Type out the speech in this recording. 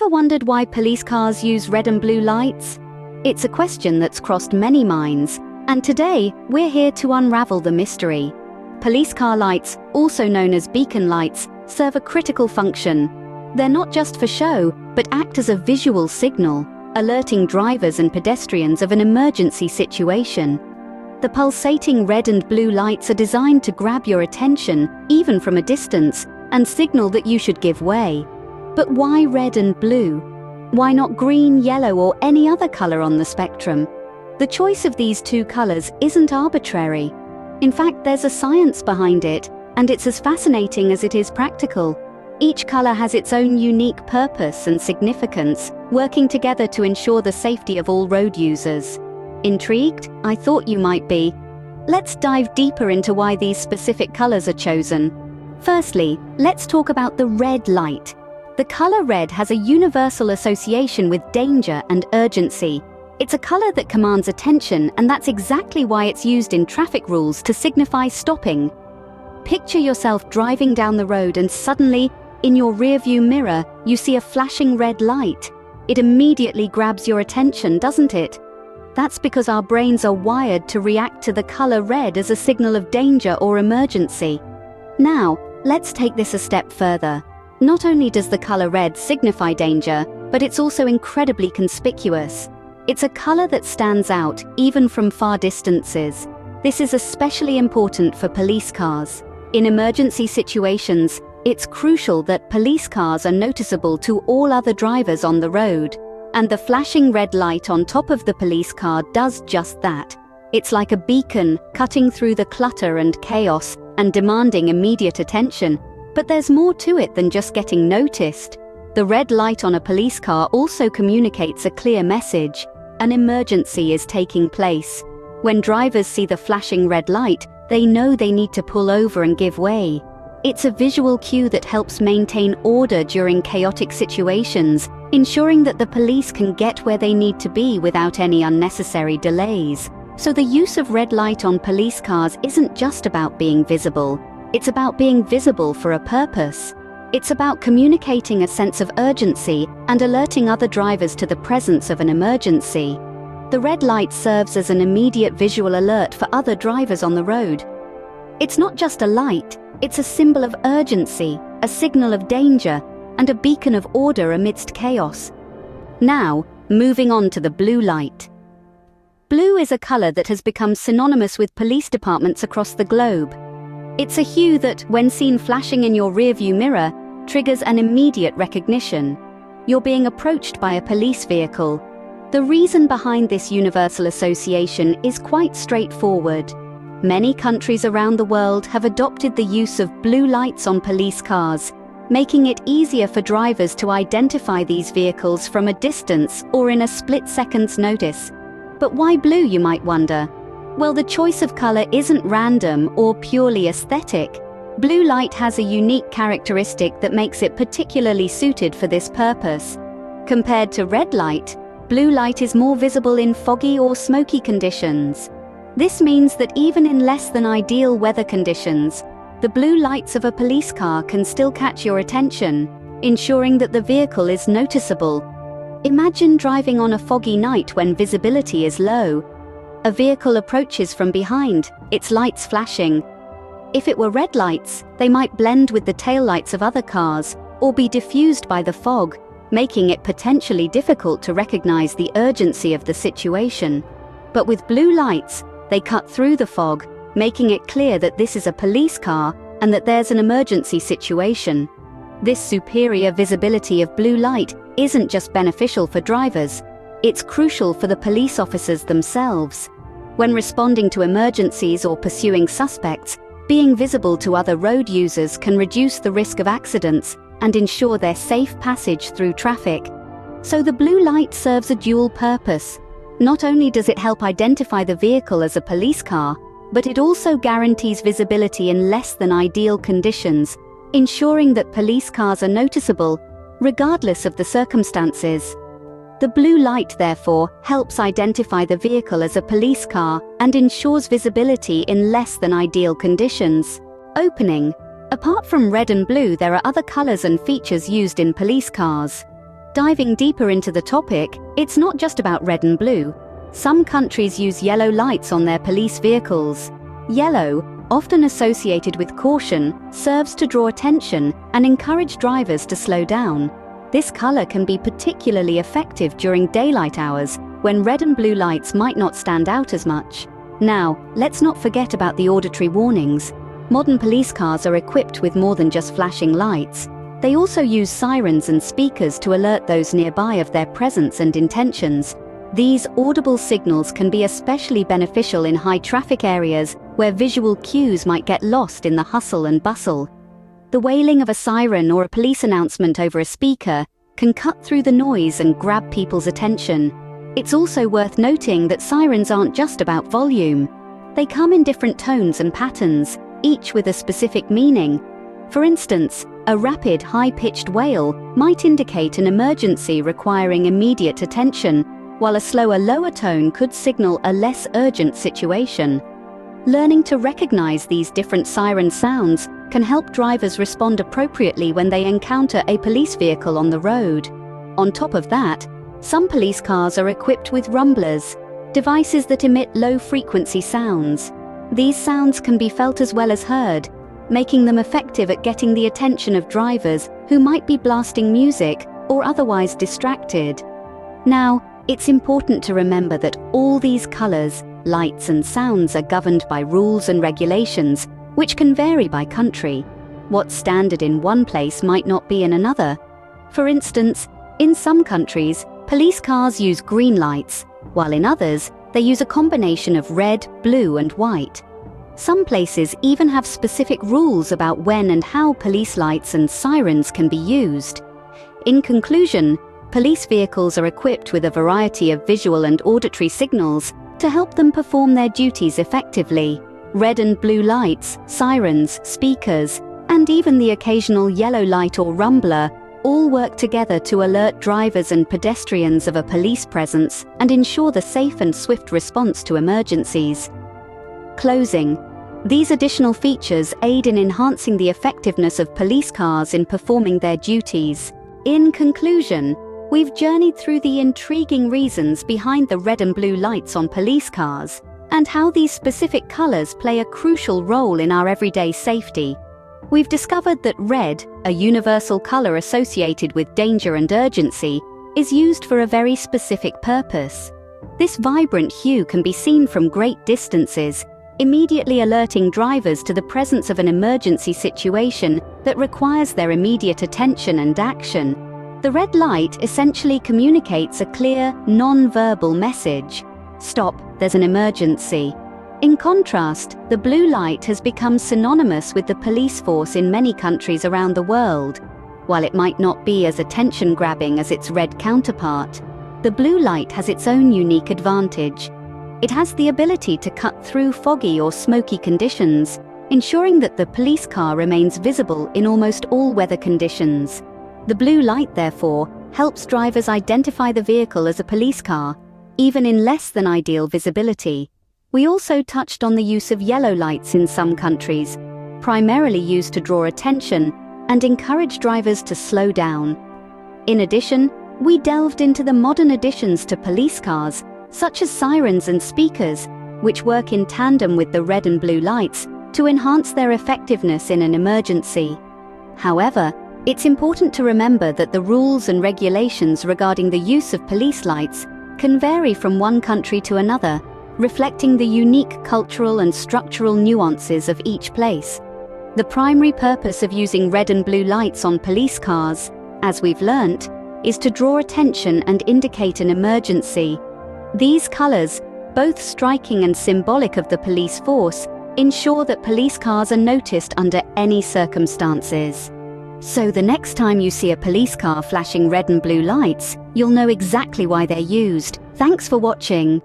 Ever wondered why police cars use red and blue lights? It's a question that's crossed many minds, and today we're here to unravel the mystery. Police car lights, also known as beacon lights, serve a critical function. They're not just for show, but act as a visual signal, alerting drivers and pedestrians of an emergency situation. The pulsating red and blue lights are designed to grab your attention, even from a distance, and signal that you should give way. But why red and blue? Why not green, yellow, or any other color on the spectrum? The choice of these two colors isn't arbitrary. In fact, there's a science behind it, and it's as fascinating as it is practical. Each color has its own unique purpose and significance, working together to ensure the safety of all road users. Intrigued? I thought you might be. Let's dive deeper into why these specific colors are chosen. Firstly, let's talk about the red light. The color red has a universal association with danger and urgency. It's a color that commands attention, and that's exactly why it's used in traffic rules to signify stopping. Picture yourself driving down the road and suddenly, in your rearview mirror, you see a flashing red light. It immediately grabs your attention, doesn't it? That's because our brains are wired to react to the color red as a signal of danger or emergency. Now, let's take this a step further. Not only does the color red signify danger, but it's also incredibly conspicuous. It's a color that stands out, even from far distances. This is especially important for police cars. In emergency situations, it's crucial that police cars are noticeable to all other drivers on the road. And the flashing red light on top of the police car does just that. It's like a beacon, cutting through the clutter and chaos and demanding immediate attention. But there's more to it than just getting noticed. The red light on a police car also communicates a clear message. An emergency is taking place. When drivers see the flashing red light, they know they need to pull over and give way. It's a visual cue that helps maintain order during chaotic situations, ensuring that the police can get where they need to be without any unnecessary delays. So the use of red light on police cars isn't just about being visible. It's about being visible for a purpose. It's about communicating a sense of urgency and alerting other drivers to the presence of an emergency. The red light serves as an immediate visual alert for other drivers on the road. It's not just a light, it's a symbol of urgency, a signal of danger, and a beacon of order amidst chaos. Now, moving on to the blue light. Blue is a color that has become synonymous with police departments across the globe. It's a hue that, when seen flashing in your rearview mirror, triggers an immediate recognition. You're being approached by a police vehicle. The reason behind this universal association is quite straightforward. Many countries around the world have adopted the use of blue lights on police cars, making it easier for drivers to identify these vehicles from a distance or in a split second's notice. But why blue, you might wonder? Well, the choice of color isn't random or purely aesthetic. Blue light has a unique characteristic that makes it particularly suited for this purpose. Compared to red light, blue light is more visible in foggy or smoky conditions. This means that even in less than ideal weather conditions, the blue lights of a police car can still catch your attention, ensuring that the vehicle is noticeable. Imagine driving on a foggy night when visibility is low. A vehicle approaches from behind, its lights flashing. If it were red lights, they might blend with the taillights of other cars or be diffused by the fog, making it potentially difficult to recognize the urgency of the situation. But with blue lights, they cut through the fog, making it clear that this is a police car and that there's an emergency situation. This superior visibility of blue light isn't just beneficial for drivers, it's crucial for the police officers themselves. When responding to emergencies or pursuing suspects, being visible to other road users can reduce the risk of accidents and ensure their safe passage through traffic. So the blue light serves a dual purpose. Not only does it help identify the vehicle as a police car, but it also guarantees visibility in less than ideal conditions, ensuring that police cars are noticeable, regardless of the circumstances. The blue light, therefore, helps identify the vehicle as a police car and ensures visibility in less than ideal conditions. Opening. Apart from red and blue, there are other colors and features used in police cars. Diving deeper into the topic, it's not just about red and blue. Some countries use yellow lights on their police vehicles. Yellow, often associated with caution, serves to draw attention and encourage drivers to slow down. This color can be particularly effective during daylight hours, when red and blue lights might not stand out as much. Now, let's not forget about the auditory warnings. Modern police cars are equipped with more than just flashing lights. They also use sirens and speakers to alert those nearby of their presence and intentions. These audible signals can be especially beneficial in high-traffic areas where visual cues might get lost in the hustle and bustle. The wailing of a siren or a police announcement over a speaker can cut through the noise and grab people's attention. It's also worth noting that sirens aren't just about volume. They come in different tones and patterns, each with a specific meaning. For instance, a rapid, high-pitched wail might indicate an emergency requiring immediate attention, while a slower, lower tone could signal a less urgent situation. Learning to recognize these different siren sounds can help drivers respond appropriately when they encounter a police vehicle on the road. On top of that, some police cars are equipped with rumblers, devices that emit low-frequency sounds. These sounds can be felt as well as heard, making them effective at getting the attention of drivers who might be blasting music or otherwise distracted. Now, it's important to remember that all these colors, lights and sounds are governed by rules and regulations, which can vary by country. What's standard in one place might not be in another. For instance, in some countries, police cars use green lights, while in others, they use a combination of red, blue and white. Some places even have specific rules about when and how police lights and sirens can be used. In conclusion, police vehicles are equipped with a variety of visual and auditory signals to help them perform their duties effectively. Red and blue lights, sirens, speakers, and even the occasional yellow light or rumbler all work together to alert drivers and pedestrians of a police presence and ensure the safe and swift response to emergencies. Closing. These additional features aid in enhancing the effectiveness of police cars in performing their duties. In conclusion, we've journeyed through the intriguing reasons behind the red and blue lights on police cars, and how these specific colors play a crucial role in our everyday safety. We've discovered that red, a universal color associated with danger and urgency, is used for a very specific purpose. This vibrant hue can be seen from great distances, immediately alerting drivers to the presence of an emergency situation that requires their immediate attention and action. The red light essentially communicates a clear, non-verbal message. Stop, there's an emergency. In contrast, the blue light has become synonymous with the police force in many countries around the world. While it might not be as attention-grabbing as its red counterpart, the blue light has its own unique advantage. It has the ability to cut through foggy or smoky conditions, ensuring that the police car remains visible in almost all weather conditions. The blue light, therefore, helps drivers identify the vehicle as a police car, even in less than ideal visibility. We also touched on the use of yellow lights in some countries, primarily used to draw attention and encourage drivers to slow down. In addition, we delved into the modern additions to police cars, such as sirens and speakers, which work in tandem with the red and blue lights to enhance their effectiveness in an emergency. However, it's important to remember that the rules and regulations regarding the use of police lights can vary from one country to another, reflecting the unique cultural and structural nuances of each place. The primary purpose of using red and blue lights on police cars, as we've learnt, is to draw attention and indicate an emergency. These colors, both striking and symbolic of the police force, ensure that police cars are noticed under any circumstances. So the next time you see a police car flashing red and blue lights, you'll know exactly why they're used. Thanks for watching.